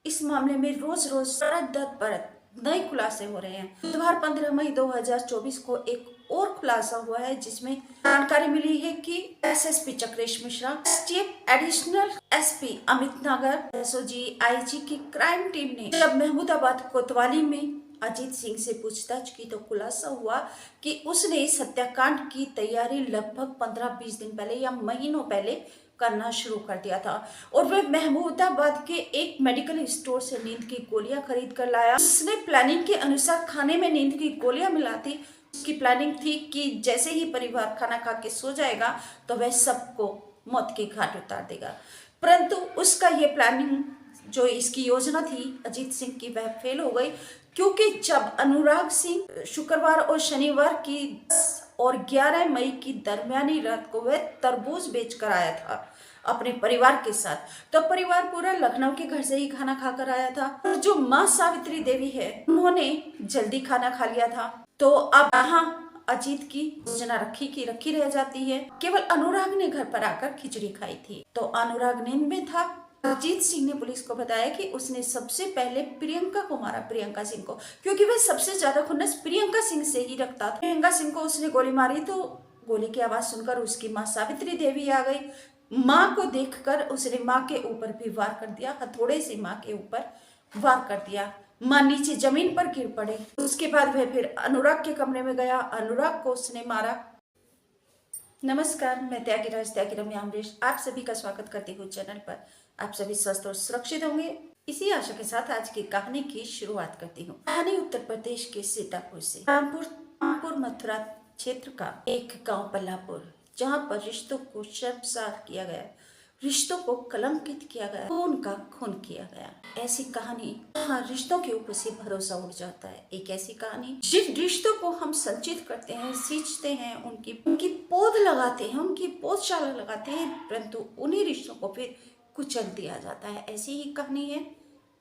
इस मामले में रोज रोज परत दर परत नए खुलासे हो रहे हैं। बुधवार 15 मई 2024 को एक और खुलासा हुआ है, जिसमें जानकारी मिली है कि SSP Chakresh Mishra, STF additional SP Amit नागर, एसओजी आईजी की क्राइम टीम ने जब महमूदाबाद कोतवाली में अजीत सिंह से पूछताछ की तो खुलासा हुआ कि उसने इस हत्याकांड की तैयारी लगभग 15-20 दिन पहले या महीनों पहले करना शुरू कर दिया था और वह महमूदाबाद के एक मेडिकल स्टोर से नींद की गोलियां खरीद कर लाया। उसने प्लानिंग के अनुसार खाने में नींद की गोलियां मिलाती। उसकी प्लानिंग थी कि जैसे ही परिवार खाना खा के सो जाएगा तो वह सबको मौत के घाट उतार देगा, परंतु उसका ये प्लानिंग, जो इसकी योजना थी अजीत सिंह की, वह फेल हो गई, क्योंकि जब अनुराग सिंह शुक्रवार और शनिवार की 10 और 11 मई की दरमियानी रात को वह तरबूज बेच कर आया था अपने परिवार के साथ, तो परिवार पूरा लखनऊ के घर से ही खाना खाकर आया था। और जो माँ सावित्री देवी है, उन्होंने जल्दी खाना खा लिया था। तो अब यहाँ अजीत की योजना रखी रह जाती है। केवल अनुराग ने घर पर आकर खिचड़ी खाई थी। तो अनुराग नींद में था। अजीत सिंह ने पुलिस को बताया कि उसने सबसे पहले प्रियंका को मारा, प्रियंका सिंह को, क्योंकि वह सबसे ज्यादा खुन्नस प्रियंका सिंह से ही रखता था। प्रियंका सिंह को उसने गोली मारी तो गोली की आवाज सुनकर उसकी माँ सावित्री देवी आ गई। माँ को देखकर उसने माँ के ऊपर भी वार कर दिया, हथौड़े से माँ के ऊपर वार कर दिया। माँ नीचे जमीन पर गिर पड़े। उसके बाद वह फिर अनुराग के कमरे में गया, अनुराग को उसने मारा। नमस्कार, मैं त्यागी रम्या अमरीश आप सभी का स्वागत करती हूँ चैनल पर। आप सभी स्वस्थ और सुरक्षित होंगे, इसी आशा के साथ आज की कहानी की शुरुआत करती हूँ। कहानी उत्तर प्रदेश के सीतापुर से। रामपुर मथुरा क्षेत्र का एक गांव पल्लापुर, जहाँ पर रिश्तों को शर्मसार किया गया, रिश्तों को कलंकित किया गया, खून का खून किया गया। ऐसी कहानी, हाँ, रिश्तों के ऊपर से भरोसा उड़ जाता है। एक ऐसी कहानी जिन रिश्तों को हम संचित करते हैं, सींचते हैं, उनकी पौध लगाते हैं, उनकी पौधशाला लगाते हैं, परंतु उन्हीं रिश्तों को फिर कुचल दिया जाता है। ऐसी ही कहानी है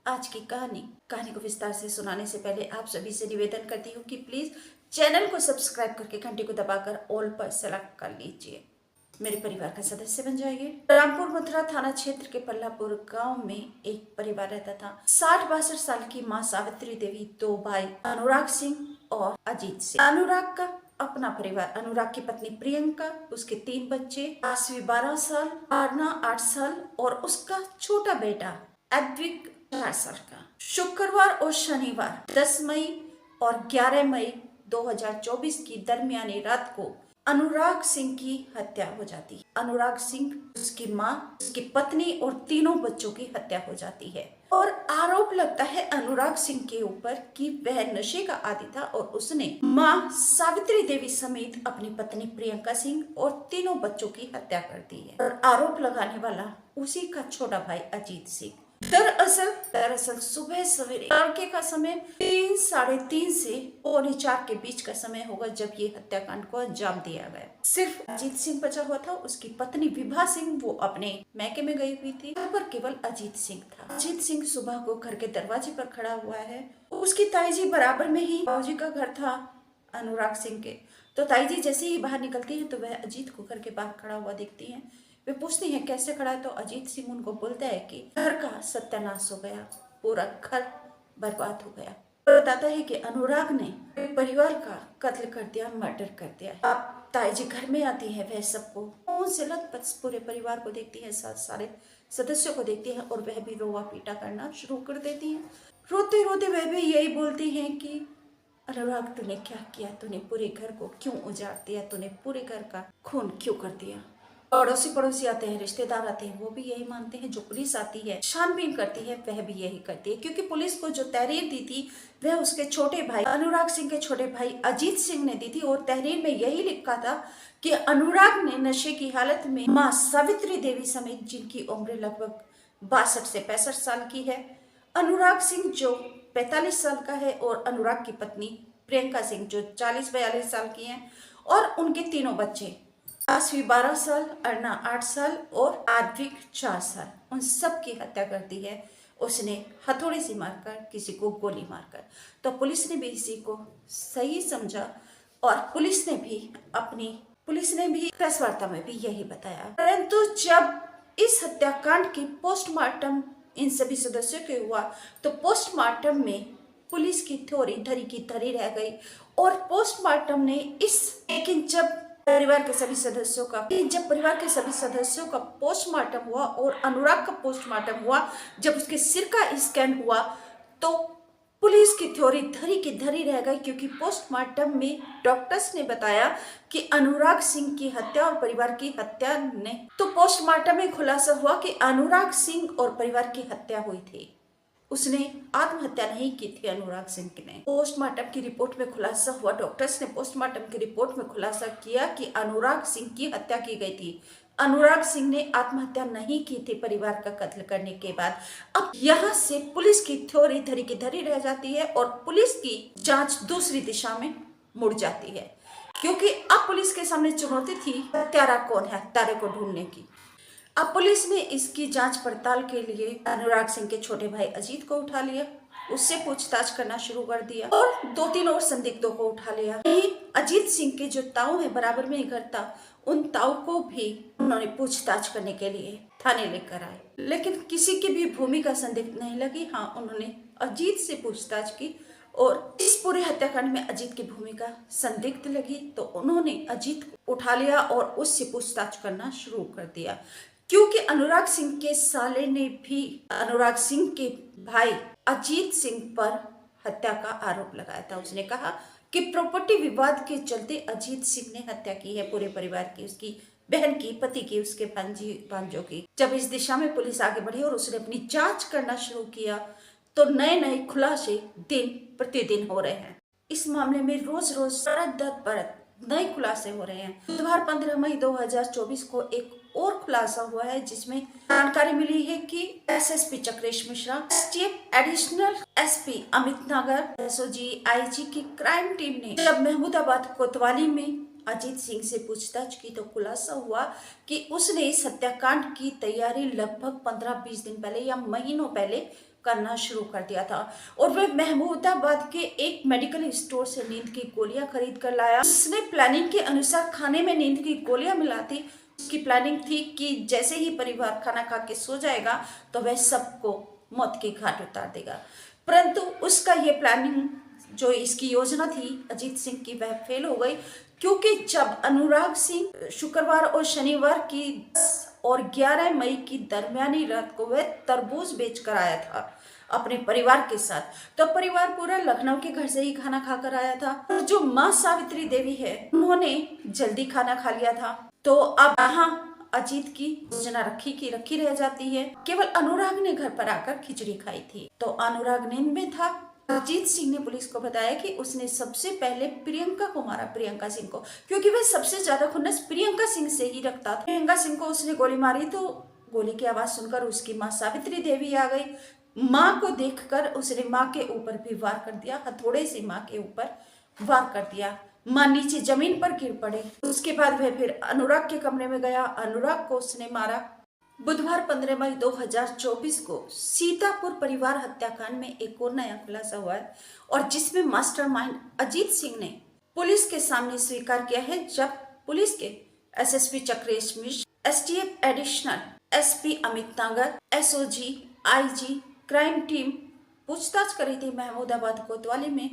आज की कहानी। कहानी को विस्तार से सुनाने से पहले आप सभी से निवेदन करती हूँ कि प्लीज चैनल को सब्सक्राइब करके घंटे को दबाकर ऑल पर सेलेक्ट कर लीजिए, मेरे परिवार का सदस्य बन जाइए। रामपुर मथुरा थाना क्षेत्र के पल्लापुर गांव में एक परिवार रहता था। 60-62 साल की माँ सावित्री देवी, 2 भाई अनुराग सिंह और अजीत सिंह। अनुराग का अपना परिवार, अनुराग की पत्नी प्रियंका, उसके 3 बच्चे, आसवी 12 साल, आरना 8 साल और उसका छोटा बेटा अद्विक 4 साल का। शुक्रवार और शनिवार 10 मई और 11 मई 2024 की दरमियानी रात को अनुराग सिंह की हत्या हो जाती है। अनुराग सिंह, उसकी माँ, उसकी पत्नी और 3 बच्चों की हत्या हो जाती है और आरोप लगता है अनुराग सिंह के ऊपर कि वह नशे का आदी था और उसने माँ सावित्री देवी समेत अपनी पत्नी प्रियंका सिंह और 3 बच्चों की हत्या कर दी है। और आरोप लगाने वाला उसी का छोटा भाई अजीत सिंह। दरअसल सुबह सवेरे तड़के का समय 3-3:30 से 3:45 के बीच का समय होगा जब ये हत्याकांड को अंजाम दिया गया। सिर्फ अजीत सिंह बचा हुआ था। उसकी पत्नी विभा सिंह वो अपने मैके में गई हुई थी, यहाँ पर केवल अजीत सिंह था। अजीत सिंह सुबह को घर के दरवाजे पर खड़ा हुआ है। उसकी ताईजी बराबर में ही बाबूजी का घर था अनुराग सिंह के। तो ताईजी जैसे ही बाहर निकलती है तो वह अजीत को घर के बाहर खड़ा हुआ देखती है। वे पूछती हैं कैसे खड़ा है, तो अजीत सिंह उनको बोलता है कि घर का सत्यानाश हो गया, पूरा घर बर्बाद हो गया। बताता है कि अनुराग ने परिवार का कत्ल कर दिया, मर्डर कर दिया। अब ताईजी घर में आती है, वह सबको खून से लथपथ पूरे परिवार को देखती है, सारे सदस्यों को देखती है और वह भी रोवा पीटा करना शुरू कर देती है। रोते रोते वह भी यही बोलती है कि अनुराग तूने क्या किया, तूने पूरे घर को क्यों उजाड़ दिया, तूने पूरे घर का खून क्यों कर दिया। पड़ोसी आते हैं, रिश्तेदार आते हैं, वो भी यही मानते हैं। जो पुलिस आती है, छानबीन करती है, वह भी यही करती है, क्योंकि पुलिस को जो तहरीर दी थी वह उसके छोटे भाई अनुराग सिंह के छोटे भाई अजीत सिंह ने दी थी और तहरीर में यही लिखा था कि अनुराग ने नशे की हालत में माँ सावित्री देवी समेत, जिनकी उम्र लगभग 62 से 65 साल की है, अनुराग सिंह जो 45 साल का है और अनुराग की पत्नी प्रियंका सिंह जो 40-42 साल की है और उनके 3 बच्चे, आसवी 12 साल, अरना 8 साल और आद्विक 4 साल, उन सब की हत्या कर दी है उसने हथौड़े से मारकर, किसी को गोली मारकर। तो पुलिस ने भी इसी को सही समझा और पुलिस ने भी प्रेस वार्ता में भी यही बताया। परंतु जब इस हत्याकांड की पोस्टमार्टम इन सभी सदस्यों के हुआ तो पोस्टमार्टम में पुलिस की थ्योरी धरी की धरी रह गई। और पोस्टमार्टम ने लेकिन जब परिवार के सभी सदस्यों का पोस्टमार्टम हुआ और अनुराग का पोस्टमार्टम हुआ, जब उसके सिर का स्कैन हुआ तो पुलिस की थ्योरी धरी की धरी रह गई, क्योंकि पोस्टमार्टम में डॉक्टर्स ने बताया कि अनुराग सिंह की हत्या और परिवार की हत्या नहीं। तो पोस्टमार्टम में खुलासा हुआ कि अनुराग सिंह और परिवार की हत्या हुई थी, उसने आत्महत्या नहीं की थी अनुराग सिंह ने। पोस्टमार्टम की रिपोर्ट में खुलासा हुआ, डॉक्टर्स ने पोस्टमार्टम की रिपोर्ट में खुलासा किया कि अनुराग सिंह की हत्या की गई थी। अनुराग सिंह ने आत्महत्या नहीं की थी परिवार का कत्ल करने के बाद। अब यहाँ से पुलिस की थ्योरी धरी की धरी रह जाती है और पुलिस की जांच दूसरी दिशा में मुड़ जाती है, क्योंकि अब पुलिस के सामने चुनौती थी हत्यारा कौन है, हत्यारे को ढूंढने की। अब पुलिस ने इसकी जांच पड़ताल के लिए अनुराग सिंह के छोटे भाई अजीत को उठा लिया, उससे पूछताछ करना शुरू कर दिया और 2-3 और संदिग्धों को उठा लिया। अजीत सिंह के जो ताऊ है, बराबर में ही घर था, उन ताऊ को भी उन्होंने पूछताछ करने के लिए थाने लेकर आए, लेकिन किसी की भी भूमिका संदिग्ध नहीं लगी। हाँ, उन्होंने अजीत से पूछताछ की और इस पूरे हत्याकांड में अजीत की भूमिका संदिग्ध लगी, तो उन्होंने अजीत को उठा लिया और उससे पूछताछ करना शुरू कर दिया, क्योंकि अनुराग सिंह के साले ने भी अनुराग सिंह के भाई अजीत सिंह पर हत्या का आरोप लगाया था। उसने कहा कि प्रॉपर्टी विवाद के चलते अजीत सिंह ने हत्या की है पूरे परिवार की, उसकी बहन की, पति की, उसके भांजों की। जब इस दिशा में पुलिस आगे बढ़ी और उसने अपनी जांच करना शुरू किया तो नए नए खुलासे दिन प्रतिदिन हो रहे हैं। इस मामले में रोज रोज परत दर परत नए खुलासे हो रहे हैं। बुधवार 15 मई 2024 को एक और खुलासा हुआ है, जिसमें जानकारी मिली है कि SSP Chakresh Mishra, STF additional SP Amit नागर, एसओजी, आईजी की क्राइम टीम ने जब महमूदाबाद कोतवाली में अजीत सिंह से पूछताछ की तो खुलासा हुआ कि उसने इस हत्याकांड की तैयारी लगभग 15-20 दिन पहले या महीनों पहले करना शुरू कर दिया था और वह महमूदाबाद के एक मेडिकल स्टोर से नींद की गोलियां खरीद कर लाया। उसने प्लानिंग के अनुसार खाने में नींद की गोलियां मिलाती। उसकी प्लानिंग थी कि जैसे ही परिवार खाना खा के सो जाएगा तो वह सबको मौत के घाट उतार देगा, परंतु उसका ये प्लानिंग, जो इसकी योजना थी अजीत सिंह की, वह फेल हो गई, क्योंकि जब अनुराग सिंह शुक्रवार और शनिवार की 10 और 11 मई की दरमियानी रात को वह तरबूज बेच कर आया था अपने परिवार के साथ, तो परिवार पूरा लखनऊ के घर से ही खाना खाकर आया था। और जो माँ सावित्री देवी है, उन्होंने जल्दी खाना खा लिया था, तो अब यहाँ अजीत की योजना रखी रह जाती है। केवल अनुराग ने घर पर आकर खिचड़ी खाई थी, तो अनुराग नींद में था। अजीत सिंह ने पुलिस को बताया कि उसने सबसे पहले प्रियंका को मारा, प्रियंका सिंह को, क्योंकि वह सबसे ज्यादा खुन्नस प्रियंका सिंह से ही रखता था। प्रियंका सिंह को उसने गोली मारी तो गोली की आवाज सुनकर उसकी माँ सावित्री देवी आ गई। माँ को देखकर उसने माँ के ऊपर भी वार कर दिया, हथौड़े से माँ के ऊपर वार कर दिया। माँ नीचे जमीन पर गिर पड़े। उसके बाद वह फिर अनुराग के कमरे में गया, अनुराग को उसने मारा। बुधवार 15 मई 2024 को सीतापुर परिवार हत्याकांड में एक और नया खुलासा हुआ है, और जिसमें मास्टरमाइंड अजीत सिंह ने पुलिस के सामने स्वीकार किया है। जब पुलिस के एसएसपी चक्रेश मिश्र, एसटीएफ एडिशनल एसपी अमित नागर, एसओजी, आईजी क्राइम टीम पूछताछ करी थी महमूदाबाद कोतवाली में,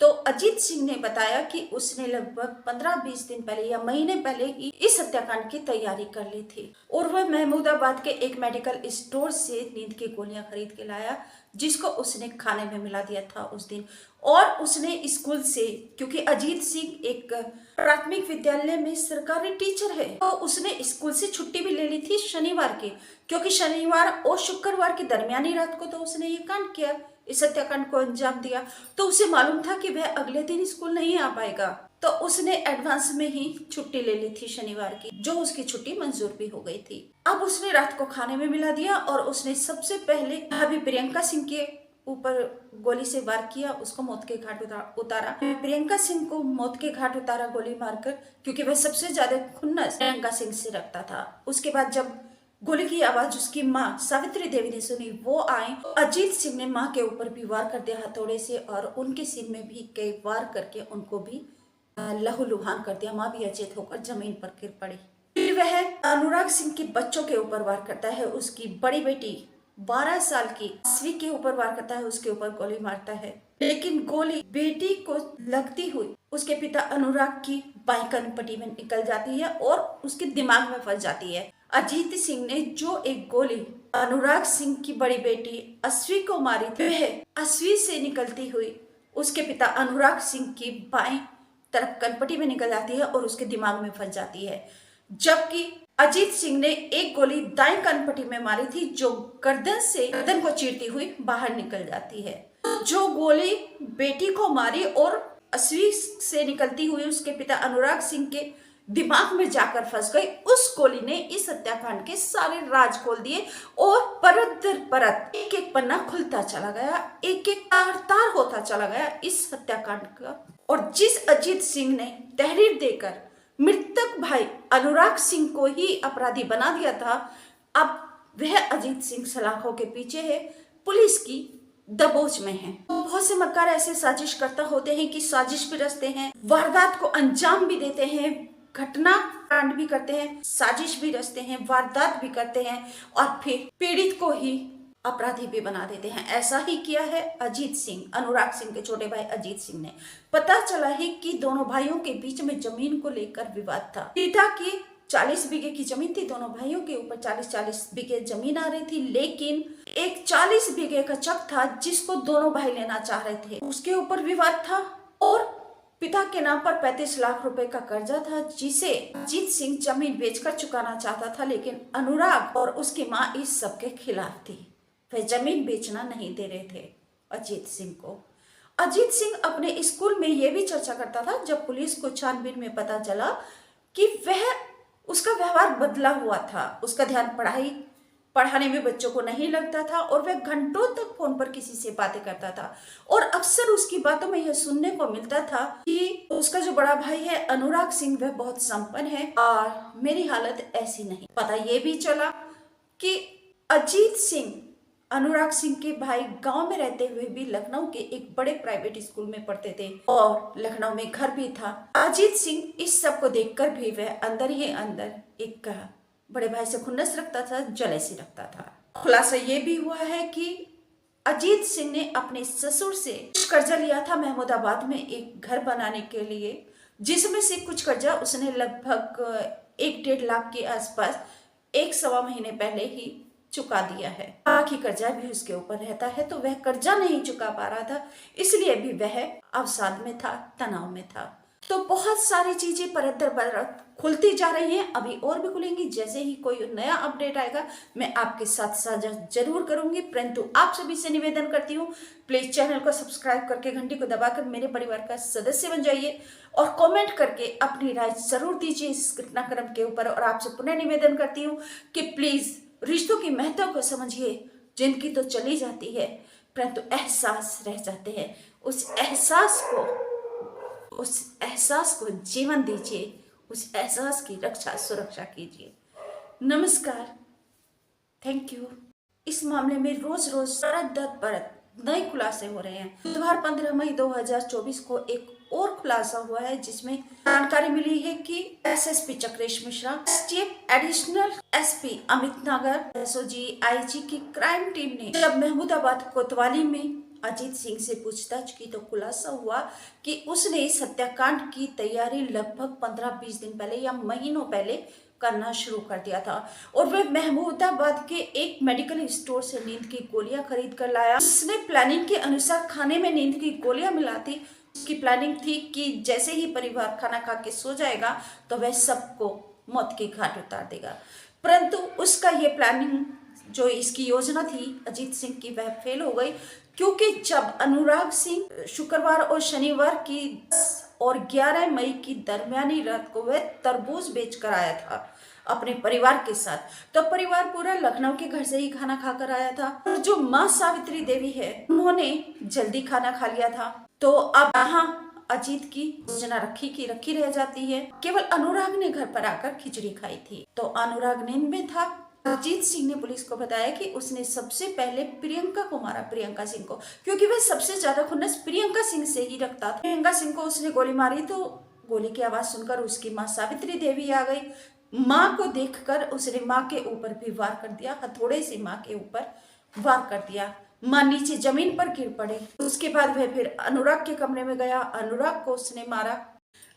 तो अजीत सिंह ने बताया कि उसने लगभग 15-20 दिन पहले या महीने पहले ही इस हत्याकांड की तैयारी कर ली थी और वह महमूदाबाद के एक मेडिकल स्टोर से नींद की गोलियां खरीद के लाया, जिसको उसने खाने में मिला दिया था उस दिन। और उसने स्कूल से, क्योंकि अजीत सिंह एक प्राथमिक विद्यालय में सरकारी टीचर है, तो उसने स्कूल से छुट्टी भी ले ली थी शनिवार की, क्योंकि शनिवार और शुक्रवार की दरमियानी रात को तो उसने ये कांड किया, इस हत्याकांड को अंजाम दिया, तो उसे मालूम था कि वह अगले दिन स्कूल नहीं आ पाएगा, तो उसने एडवांस में ही छुट्टी ले ली थी शनिवार की, जो उसकी छुट्टी मंजूर भी हो गई थी। अब उसने रात को खाने में मिला दिया और उसने सबसे पहले भाभी प्रियंका सिंह के ऊपर गोली से वार किया, उसको मौत के घाट उतारा। प्रियंका सिंह को मौत के घाट उतारा गोली मारकर, क्योंकि वह सबसे ज्यादा खुन्नस प्रियंका सिंह से रखता था। उसके बाद जब गोली की आवाज उसकी माँ सावित्री देवी ने सुनी, वो आए, अजीत सिंह ने माँ के ऊपर भी वार कर दिया हथौड़े से और उनके सिर में भी कई वार करके उनको भी लहूलुहान कर दिया। माँ भी अचेत होकर जमीन पर गिर पड़ी। फिर वह अनुराग सिंह के बच्चों के ऊपर वार करता है, उसकी बड़ी बेटी 12 साल की अस्वी के ऊपर वार करता है, उसके ऊपर गोली मारता है, लेकिन गोली बेटी को लगती हुई उसके पिता अनुराग की बाईं कनपट्टी में निकल जाती है और उसके दिमाग में फंस जाती है। अजीत सिंह ने जो एक गोली अनुराग सिंह की बड़ी बेटी अस्वी को मारी थी, वह अस्वी से निकलती हुई उसके पिता अनुराग सिंह की बाईं तरफ कनपट्टी में निकल जाती है और उसके दिमाग में फंस जाती है। जबकि अजीत सिंह ने एक गोली दाएं कनपट्टी में मारी थी, जो गर्दन को चीरती हुई बाहर निकल जाती है। जो गोली बेटी को मारी और अस्वी से निकलती हुई उसके पिता अनुराग सिंह के दिमाग में जाकर फंस गई, उस गोली ने इस हत्याकांड के सारे राज खोल दिए और परत दर परत एक एक पन्ना खुलता चला गया, एक एक तार होता चला गया इस हत्याकांड का। और जिस अजीत सिंह ने तहरीर देकर मृतक भाई अनुराग सिंह को ही अपराधी बना दिया था, अब वह अजीत सिंह सलाखों के पीछे है, पुलिस की दबोच में है। बहुत से मक्कार ऐसे साजिश करता होते हैं कि साजिश भी रचते हैं, वारदात को अंजाम भी देते हैं, घटना कांड भी करते हैं, साजिश भी रचते हैं, वारदात भी करते हैं और फिर पीड़ित को ही अपराधी भी बना देते हैं। ऐसा ही किया है अजीत सिंह, अनुराग सिंह के छोटे भाई अजीत सिंह ने। पता चला है कि दोनों भाइयों के बीच में जमीन को लेकर विवाद था। पिता की 40 बीघे की जमीन थी, दोनों भाइयों के ऊपर 40-40 बीघे जमीन आ रही थी, लेकिन एक 40 बीघे का चक था जिसको दोनों भाई लेना चाह रहे थे, उसके ऊपर विवाद था। और पिता के नाम पर 35 लाख रुपए का कर्जा था, जिसे अजीत सिंह जमीन बेचकर चुकाना चाहता था, लेकिन अनुराग और उसकी माँ इस सब के खिलाफ थी। वे जमीन बेचना नहीं दे रहे थे अजीत सिंह को। अजीत सिंह अपने स्कूल में यह भी चर्चा करता था, जब पुलिस को छानबीन में पता चला कि उसका व्यवहार बदला हुआ था, उसका ध्यान पढ़ाने में बच्चों को नहीं लगता था और वह घंटों तक फोन पर किसी से बातें करता था। और अक्सर उसकी बातों में यह सुनने को मिलता था कि उसका जो बड़ा भाई है अनुराग सिंह, वह बहुत संपन्न है और मेरी हालत ऐसी नहीं। पता यह भी चला कि अजीत सिंह अनुराग सिंह के भाई गांव में रहते हुए भी लखनऊ के एक बड़े प्राइवेट स्कूल में पढ़ते थे और लखनऊ में घर भी था। अजीत सिंह इस सब को देखकर भी वह अंदर ही अंदर एक बड़े भाई से खुन्नस रखता था, जलेसी रखता था। खुलासा ये भी हुआ है कि अजीत सिंह ने अपने ससुर से कर्जा लिया था महमूदाबाद में एक घर बनाने के लिए, जिसमें से कुछ कर्जा उसने लगभग 1-1.5 लाख के आसपास 1-1.25 महीने पहले ही चुका दिया है। बाकी कर्जा भी उसके ऊपर रहता है, तो वह कर्जा नहीं चुका पा रहा था, इसलिए भी वह अवसाद में था, तनाव में था। तो बहुत सारी चीजें परत दर परत खुलती जा रही हैं, अभी और भी खुलेंगी। जैसे ही कोई नया अपडेट आएगा मैं आपके साथ साझा जरूर करूंगी, परंतु आप सभी से निवेदन करती हूँ प्लीज चैनल को सब्सक्राइब करके घंटी को दबाकर मेरे परिवार का सदस्य बन जाइए और कमेंट करके अपनी राय जरूर दीजिए इस घटनाक्रम के ऊपर। और आपसे पुनः निवेदन करती हूँ कि प्लीज रिश्तों की महत्व को समझिए। जिंदगी तो चली जाती है, परंतु एहसास रह जाते हैं। उस एहसास को जीवन दीजिए, उस एहसास की रक्षा सुरक्षा कीजिए। नमस्कार, थैंक यू। इस मामले में रोज रोज परत दर परत नए खुलासे हो रहे हैं। बुधवार 15 मई 2024 को एक और खुलासा हुआ है, जिसमें जानकारी मिली है कि SSP Chakresh Mishra, state additional SP Amit नागर, एसओजी आईजी की क्राइम टीम ने जब महमूदाबाद कोतवाली में अजीत सिंह से पूछताछ की तो खुलासा हुआ कि उसने इस हत्याकांड की तैयारी लगभग 15-20 दिन पहले या महीनों पहले करना शुरू कर दिया था। और वह महमूदाबाद के एक मेडिकल स्टोर से नींद की गोलियां खरीद कर लाया। उसने प्लानिंग के अनुसार खाने में नींद की गोलियां मिलाती। उसकी प्लानिंग थी कि जैसे ही परिवार खाना खा के सो जाएगा तो वह सबको मौत के घाट उतार देगा, परंतु उसका ये प्लानिंग, जो इसकी योजना थी अजीत सिंह की, वह फेल हो गई। क्योंकि जब अनुराग सिंह शुक्रवार और शनिवार की 10 और 11 मई की दरमियानी रात को वह तरबूज बेच कर आया था अपने परिवार के साथ, तो परिवार पूरा लखनऊ के घर से ही खाना खाकर आया था। और जो माँ सावित्री देवी है, उन्होंने जल्दी खाना खा लिया था। तो अब यहाँ अजीत की योजना रखी रह जाती है। केवल अनुराग ने घर पर आकर खिचड़ी खाई थी। तो अनुराग नींद में था। अजीत सिंह ने पुलिस को बताया कि उसने सबसे पहले प्रियंका को मारा, प्रियंका सिंह को, क्योंकि वह सबसे ज्यादा खुन्नस प्रियंका सिंह से ही रखता था। प्रियंका सिंह को उसने गोली मारी तो गोली की आवाज सुनकर उसकी माँ सावित्री देवी आ गई। माँ को देखकर उसने माँ के ऊपर भी वार कर दिया, हथौड़े से माँ के ऊपर वार कर दिया। मां नीचे जमीन पर गिर पड़े। उसके बाद वह फिर अनुराग के कमरे में गया, अनुराग को उसने मारा।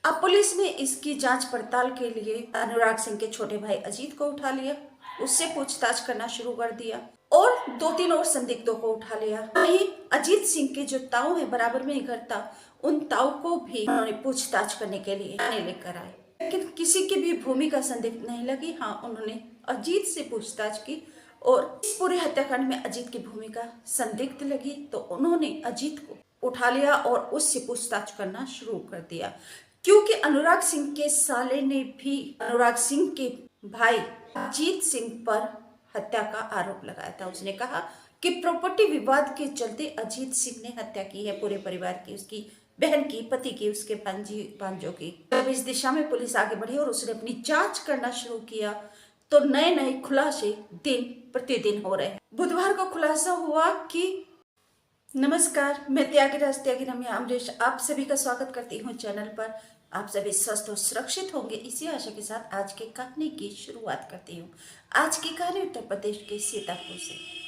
अब पुलिस ने इसकी जांच पड़ताल के लिए अनुराग सिंह के छोटे भाई अजीत को उठा लिया, उससे पूछताछ करना शुरू कर दिया और 2-3 और संदिग्धों को उठा लिया। वहीं अजीत सिंह के जो ताऊ है, बराबर में ही घर था, उन ताऊ को भी उन्होंने पूछताछ करने के लिए थाने लेकर आए, लेकिन किसी की भी भूमिका संदिग्ध नहीं लगी। हाँ, उन्होंने अजीत से पूछताछ की और इस पूरे हत्याकांड में अजीत की भूमिका संदिग्ध लगी, तो उन्होंने अजीत को उठा लिया और उससे पूछताछ करना शुरू कर दिया। क्योंकि अनुराग सिंह के साले ने भी अनुराग सिंह के भाई अजीत सिंह पर हत्या का आरोप लगाया था। उसने कहा कि प्रॉपर्टी विवाद के चलते अजीत सिंह ने हत्या की है पूरे परिवार की, उसकी बहन की, पति की, उसके भांजों की। तब इस दिशा में पुलिस आगे बढ़ी और उसने अपनी जांच करना शुरू किया, तो नए नए खुलासे दिन प्रतिदिन हो रहे हैं। बुधवार को खुलासा हुआ कि नमस्कार, मैं त्यागी रम्या अमरीश आप सभी का स्वागत करती हूँ चैनल पर। आप सभी स्वस्थ और सुरक्षित होंगे, इसी आशा के साथ आज की कहानी की शुरुआत करती हूँ। आज की कहानी उत्तर प्रदेश के सीतापुर से।